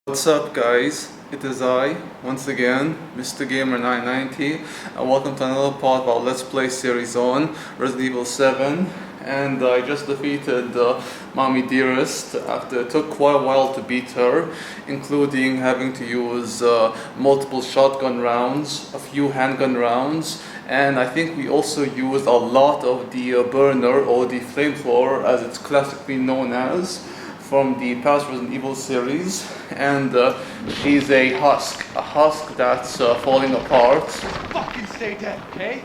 What's up guys, it is I, once again, Mr. Gamer 990, and welcome to another part of our Let's Play series on Resident Evil 7. And I just defeated Mommy Dearest after it took quite a while to beat her, including having to use multiple shotgun rounds, a few handgun rounds, and I think we also used a lot of the burner, or the flamethrower as it's classically known as, from the past Resident Evil series. And she's a husk that's falling apart. Fucking stay dead, okay?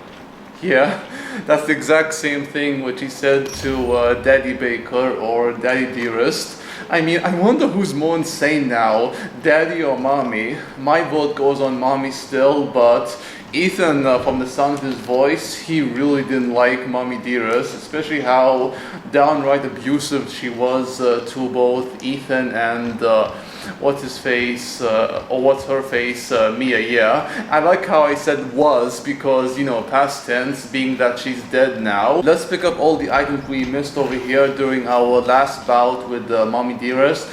Yeah, that's the exact same thing which he said to Daddy Baker or Daddy Dearest. I mean, I wonder who's more insane now, Daddy or Mommy. My vote goes on Mommy still, but Ethan, from the sound of his voice, he really didn't like Mommy Dearest, especially how downright abusive she was to both Ethan and what's her face, Mia. Yeah, I like how I said was, because, you know, past tense, being that she's dead now. Let's pick up all the items we missed over here during our last bout with Mommy Dearest.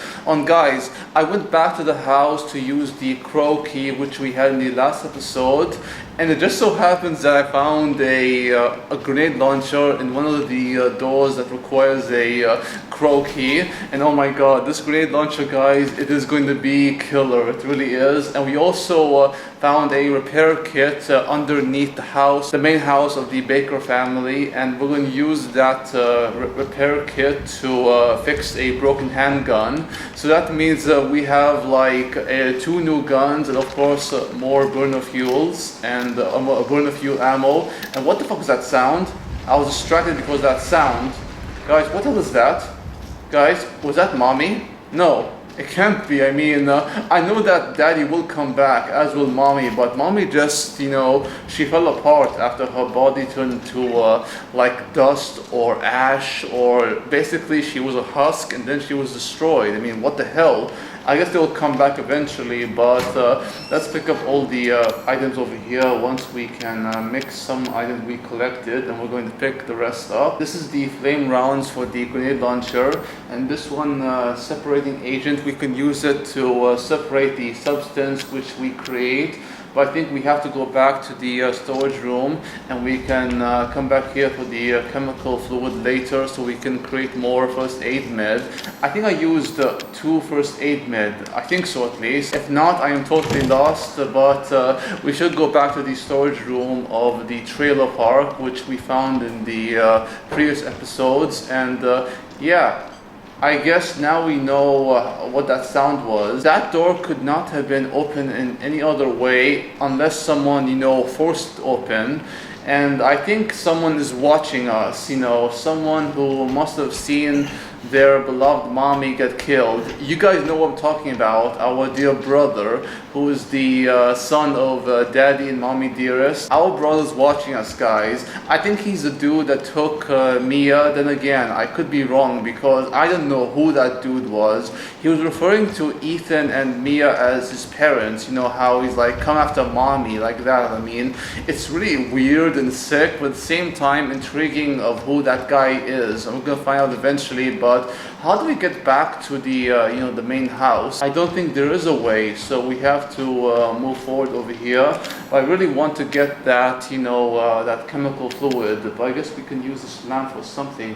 Guys, I went back to the house to use the crow key which we had in the last episode, and it just so happens that I found a grenade launcher in one of the doors that requires a crow key. And oh my god, this grenade launcher, guys, it is going to be killer. It really is. And we also found a repair kit underneath the house, the main house of the Baker family, and we're going to use that repair kit to fix a broken handgun. So that means we have like 2 new guns, and of course more burner fuels and burner fuel ammo. And what the fuck is that sound? I was distracted because of that sound. Guys, what the hell is that? Guys, was that Mommy? No, it can't be. I mean, I know that Daddy will come back, as will Mommy, but Mommy just, you know, she fell apart after her body turned into like dust or ash, or basically she was a husk and then she was destroyed. I mean, what the hell? I guess they'll come back eventually, but let's pick up all the items over here once we can mix some items we collected, and we're going to pick the rest up. This is the flame rounds for the grenade launcher, and this one separating agent, we can use it to separate the substance which we create. But I think we have to go back to the storage room, and we can come back here for the chemical fluid later, so we can create more first aid med. I think I used 2 first aid med, I think so at least. If not, I am totally lost, but we should go back to the storage room of the trailer park, which we found in the previous episodes. And yeah, I guess now we know what that sound was. That door could not have been opened in any other way unless someone, you know, forced it open. And I think someone is watching us, you know, someone who must have seen their beloved Mommy get killed. You guys know what I'm talking about, our dear brother, who is the son of Daddy and Mommy Dearest. Our brother's watching us, guys. I think he's the dude that took Mia. Then again, I could be wrong, because I don't know who that dude was. He was referring to Ethan and Mia as his parents, you know, how he's like, come after Mommy, like that. I mean, it's really weird and sick, but at the same time intriguing of who that guy is. And we're gonna find out eventually. But how do we get back to the you know, the main house? I don't think there is a way, so we have to move forward over here. But I really want to get that, you know, that chemical fluid. But I guess we can use this lamp for something.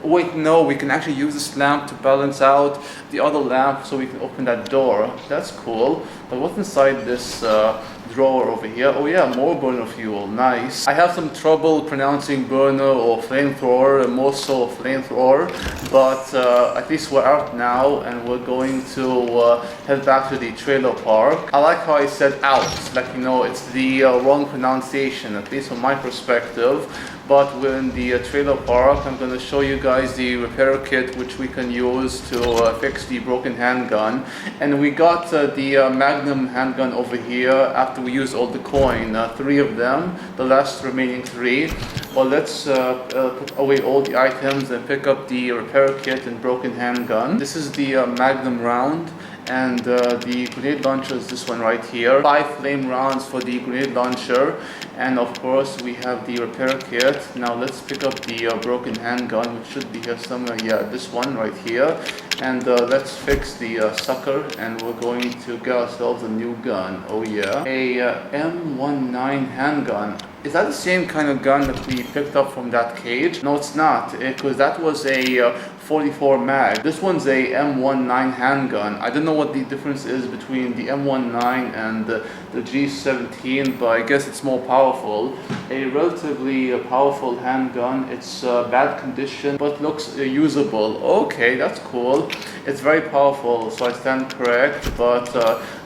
Oh, wait, no, we can actually use this lamp to balance out the other lamp, so we can open that door. That's cool. But what's inside this drawer over here? Oh yeah, more burner fuel. Nice. I have some trouble pronouncing burner or flamethrower, more so flamethrower, but at least we're out now, and we're going to head back to the trailer park. I like how I said out, like, you know, it's the wrong pronunciation, at least from my perspective. But we're in the trailer park. I'm going to show you guys the repair kit which we can use to fix the broken handgun. And we got the Magnum handgun over here after we used all the coin, 3 of them, the last remaining 3. Well, let's put away all the items and pick up the repair kit and broken handgun. This is the Magnum round. and the grenade launcher is this one right here. 5 flame rounds for the grenade launcher, and of course we have the repair kit. Now let's pick up the broken handgun, which should be here somewhere. Yeah, this one right here. And let's fix the sucker, and we're going to get ourselves a new gun. Oh yeah, a M19 handgun. Is that the same kind of gun that we picked up from that cage? No, it's not, because that was a 44 mag. This one's a M19 handgun. I don't know what the difference is between the M19 and the G17, but I guess it's more powerful. A relatively powerful handgun. It's bad condition, but looks usable. Okay, that's cool. It's very powerful, so I stand correct. But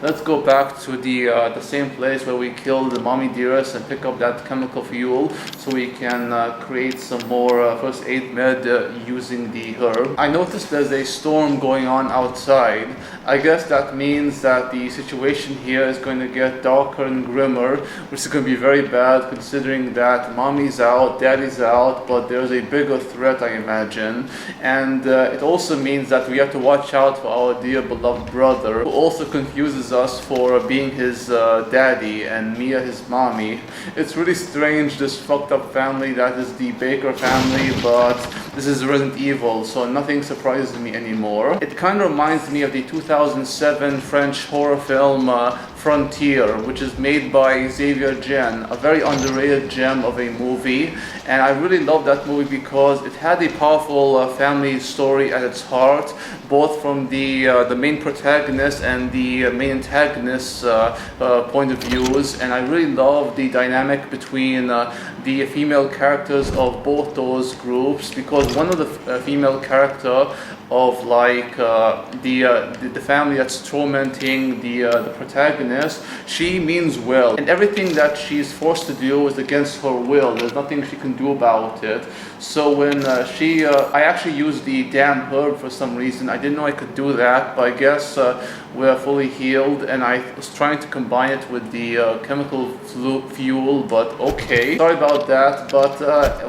let's go back to the same place where we killed the mommy dearest and pick up that chemical fuel, so we can create some more first aid med using the herb. I noticed there's a storm going on outside. I guess that means that the situation here is going to get darker and grimmer, which is going to be very bad considering that mommy's out, daddy's out, but there's a bigger threat, I imagine. And it also means that we have to watch out for our dear beloved brother, who also confuses us for being his daddy and Mia his mommy. It's really strange, this fucked up family that is the Baker family, but this is Resident Evil, so nothing surprises me anymore. It kind of reminds me of the 2007 French horror film Frontier, which is made by Xavier Gens, a very underrated gem of a movie. And I really love that movie because it had a powerful family story at its heart, both from the main protagonist and the main antagonist's point of views. And I really love the dynamic between the female characters of both those groups, because one of the female character of like the family that's tormenting the protagonist, she means well, and everything that she's forced to do is against her will. There's nothing she can do about it. So when I actually used the damn herb for some reason. I didn't know I could do that, but I guess we're fully healed, and I was trying to combine it with the chemical fuel, but okay. Sorry about that, but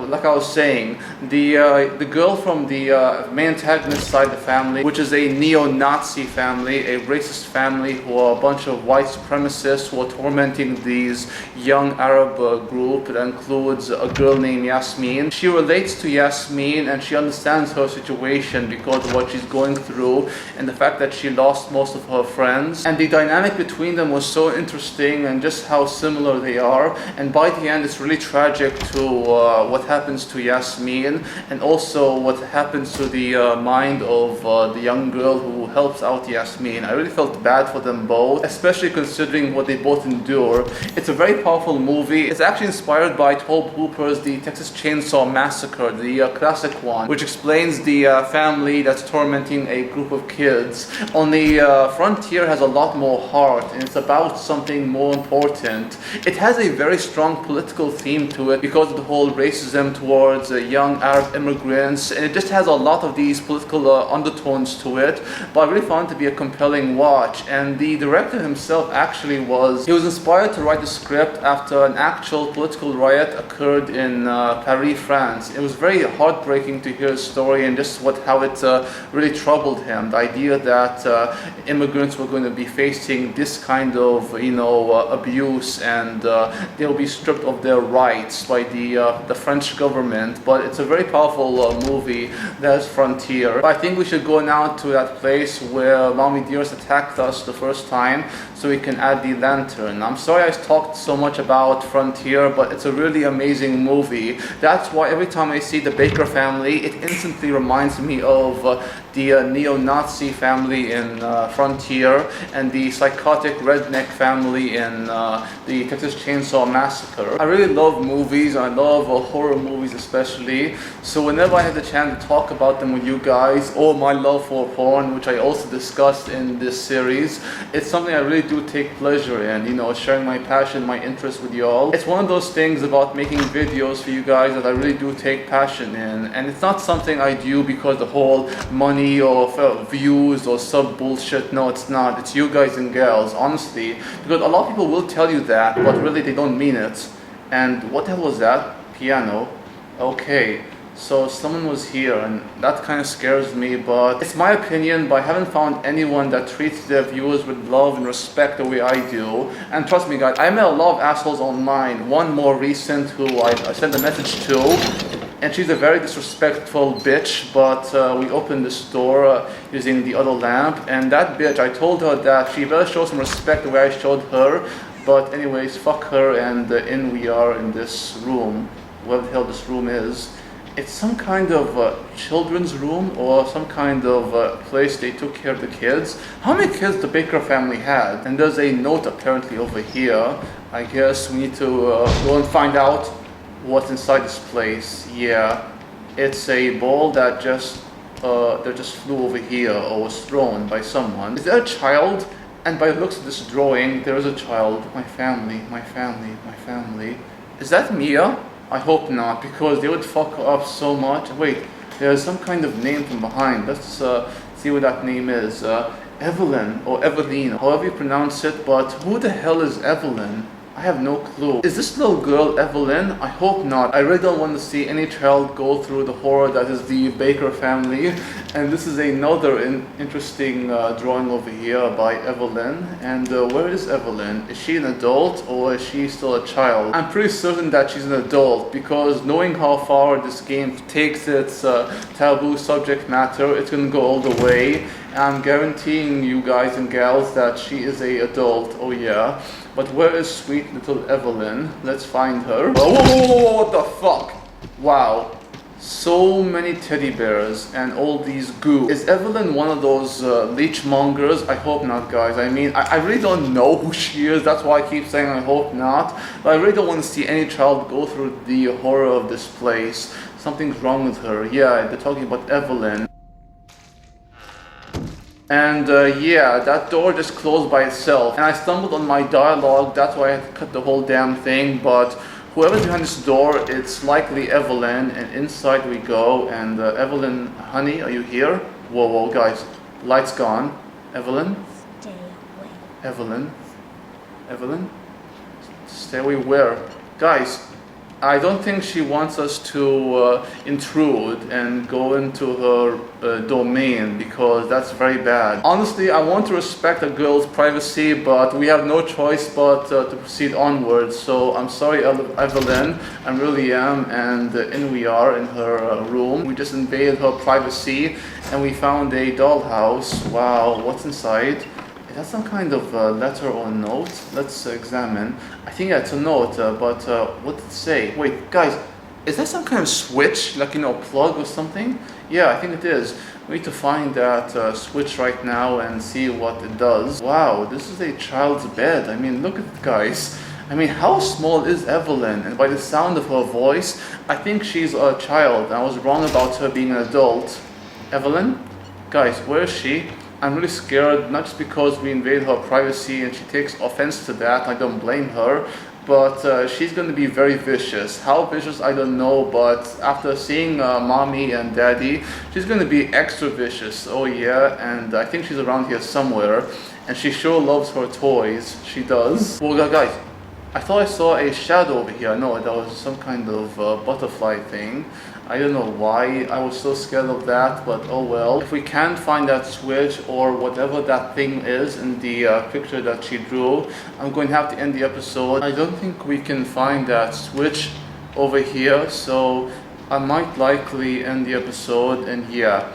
like I was saying, the girl from the main antagonist side of the family, which is a neo-Nazi family, a racist family who are a bunch of white supremacists who are tormenting these young Arab group that includes a girl named Yasmin. She relates to Yasmin and she understands her situation because of what she's going through and the fact that she lost most of her friends. And the dynamic between them was so interesting, and just how similar they are. And by the end, it's really tragic to what happens to Yasmin, and also what happens to the mind of the young girl who helps out Yasmin. I really felt bad for them both, especially considering what they both endure. It's a very powerful movie. It's actually inspired by Tobe Hooper's The Texas Chainsaw Massacre, the classic one, which explains the family that's tormenting a group of kids. Only Frontier has a lot more heart, and it's about something more important. It has a very strong political theme to it because of the whole racism towards young Arab immigrants, and it just has a lot of these political undertones to it. But I really found it to be a compelling watch, and the director himself actually was inspired to write the script after an actual political riot occurred in Paris, France. It was very heartbreaking to hear his story and just how it really troubled him. The idea that immigrants were going to be facing this kind of abuse, and they'll be stripped of their rights by the French government. But it's a very powerful movie. That's Frontier. But I think we should go now to that place where Mommy Dearest attacked us the first time, so we can add the lantern. I'm sorry I talked so much about Frontier, but it's a really amazing movie. That's why every time I see the Baker family, it instantly reminds me of the neo-Nazi family in Frontier and the psychotic redneck family in the Texas Chainsaw Massacre. I really love movies. I love horror movies especially. So whenever I have the chance to talk about them with you guys, or my love for porn, which I also discussed in this series, it's something I really do take pleasure in, sharing my passion, my interest with you all. It's one of those things about making videos for you guys that I really do take passion in, and it's not something I do because the whole money or views or sub bullshit. No, it's not. It's you guys and gals, honestly, because a lot of people will tell you that, but really they don't mean it. And what the hell was that? Piano. Okay. So someone was here, and that kind of scares me, but it's my opinion, but I haven't found anyone that treats their viewers with love and respect the way I do. And trust me guys, I met a lot of assholes online. One more recent who I sent a message to, and she's a very disrespectful bitch, but we opened this door using the other lamp, and that bitch, I told her that she better show some respect the way I showed her. But anyways, fuck her, and in we are in this room, whatever the hell this room is. It's some kind of children's room or some kind of place they took care of the kids. How many kids the Baker family had? And there's a note apparently over here. I guess we need to go and find out what's inside this place. Yeah, it's a ball that just flew over here or was thrown by someone. Is there a child? And by the looks of this drawing, there is a child. My family, my family, my family. Is that Mia? I hope not, because they would fuck up so much. Wait, there's some kind of name from behind. Let's see what that name is. Evelyn or Eveline, however you pronounce it, but who the hell is Evelyn? I have no clue. Is this little girl Evelyn? I hope not. I really don't want to see any child go through the horror that is the Baker family. And this is another interesting drawing over here by Evelyn. And where is Evelyn? Is she an adult or is she still a child? I'm pretty certain that she's an adult, because knowing how far this game takes its taboo subject matter, it's gonna go all the way. And I'm guaranteeing you guys and gals that she is an adult. Oh yeah. But where is sweet little Evelyn? Let's find her. Whoa, whoa, whoa, whoa, what the fuck? Wow. So many teddy bears and all these goo. Is Evelyn one of those leech mongers? I hope not, guys. I mean, I really don't know who she is. That's why I keep saying I hope not. But I really don't want to see any child go through the horror of this place. Something's wrong with her. Yeah, they're talking about Evelyn. And yeah, that door just closed by itself. And I stumbled on my dialogue, that's why I had to cut the whole damn thing. But whoever's behind this door, it's likely Evelyn. And inside we go. And Evelyn, honey, are you here? Whoa, whoa, guys, light's gone. Evelyn? Stay away. Evelyn? Evelyn? Stay away where? Guys, I don't think she wants us to intrude and go into her domain, because that's very bad. Honestly, I want to respect a girl's privacy, but we have no choice but to proceed onwards. So I'm sorry, Evelyn, I really am. And in we are in her room. We just invaded her privacy and we found a dollhouse. Wow, what's inside? Is that some kind of letter or note? Let's examine. I think it's a note, but what did it say? Wait, guys, is that some kind of switch? Like, you know, plug or something? Yeah, I think it is. We need to find that switch right now and see what it does. Wow, this is a child's bed. I mean, look at it, guys. I mean, how small is Evelyn? And by the sound of her voice, I think she's a child. I was wrong about her being an adult. Evelyn? Guys, where is she? I'm really scared, not just because we invade her privacy and she takes offense to that. I don't blame her, but she's going to be very vicious. How vicious, I don't know, but after seeing mommy and daddy, she's going to be extra vicious. Oh yeah, and I think she's around here somewhere, and she sure loves her toys. She does. Well, guys, I thought I saw a shadow over here. No, that was some kind of butterfly thing. I don't know why I was so scared of that, but oh well. If we can't find that switch or whatever that thing is in the picture that she drew, I'm going to have to end the episode. I don't think we can find that switch over here, so I might likely end the episode. And yeah,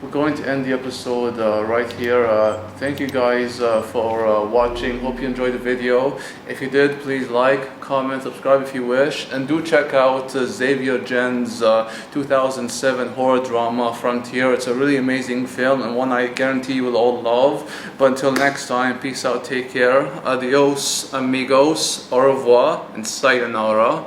we're going to end the episode right here. Thank you guys for watching. Hope you enjoyed the video. If you did, please like, comment, subscribe if you wish, and do check out Xavier Gens' 2007 horror drama Frontier. It's a really amazing film and one I guarantee you will all love. But until next time, peace out, take care, adios amigos, au revoir, and sayonara.